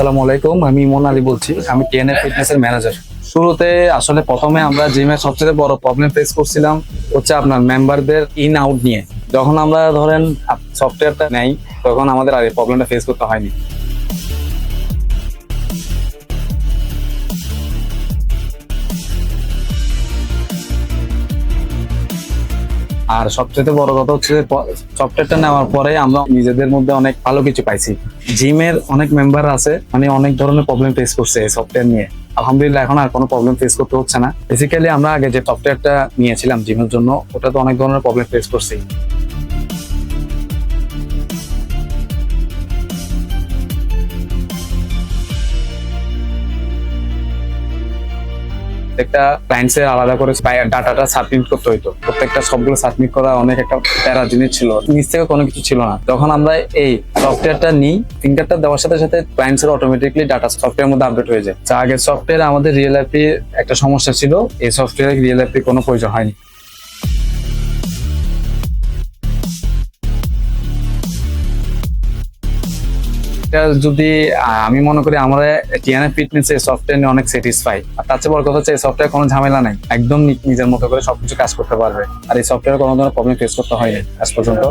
আসসালামু আলাইকুম, আমি ইমন আলী বলছি। আমি টিএনএ ফিটনেস এর ম্যানেজার। শুরুতে আসলে প্রথমে আমরা জিমের সবচেয়ে বড় প্রবলেম ফেস করছিলাম হচ্ছে আপনার মেম্বারদের ইন আউট নিয়ে। যখন আমরা ধরেন সফটওয়্যারটা নেই, তখন আমাদের আর এই প্রবলেমটা ফেস করতে হয়নি। আর সবচেয়ে বড় কথা হচ্ছে যে সফটওয়্যারটা নেওয়ার পরে আমরা নিজেদের মধ্যে অনেক ভালো কিছু পাইছি। জিমের অনেক মেম্বার আছে, মানে অনেক ধরনের প্রবলেম ফেস করছে এই সফটওয়্যার নিয়ে। আলহামদুলিল্লাহ এখন আর কোনো প্রবলেম ফেস করতে হচ্ছে না। বেসিক্যালি আমরা আগে যে সফটওয়্যারটা নিয়েছিলাম জিমের জন্য, ওটা তো অনেক ধরনের প্রবলেম ফেস করছি। প্রত্যেকটা ক্লায়েন্টসের আলাদা করে ডাটাটা সাবমিট করতে হইতো। প্রত্যেকটা সবগুলো সাবমিট করা অনেক একটা প্যারা জিনিস ছিল, নিজ থেকে কোনো কিছু ছিল না। যখন আমরা এই সফটওয়্যারটা নিই, ফিঙ্গারটা দেওয়ার সাথে সাথে ক্লায়েন্টসের অটোমেটিকলি ডাটা সফটওয়্যারের মধ্যে আপডেট হয়ে যায়। আগের সফটওয়্যারে আমাদের রিয়েল লাইফে একটা সমস্যা ছিল, এই সফটওয়্যারে রিয়েল লাইফে কোনো প্রয়োজন হয়নি। এটা যদি আমি মনে করি আমরা টিএনএ ফিটনেস এর সফটওয়্যার নিয়ে অনেক স্যাটিসফাই। আর তার চেয়ে বড় কথা হচ্ছে এই সফটওয়্যার কোনো ঝামেলা নাই, একদম নিজের মতো করে সবকিছু কাজ করতে পারবে। আর এই সফটওয়্যারে কোনো ধরনের প্রবলেম ফেস করতে হয়নি আজ পর্যন্ত।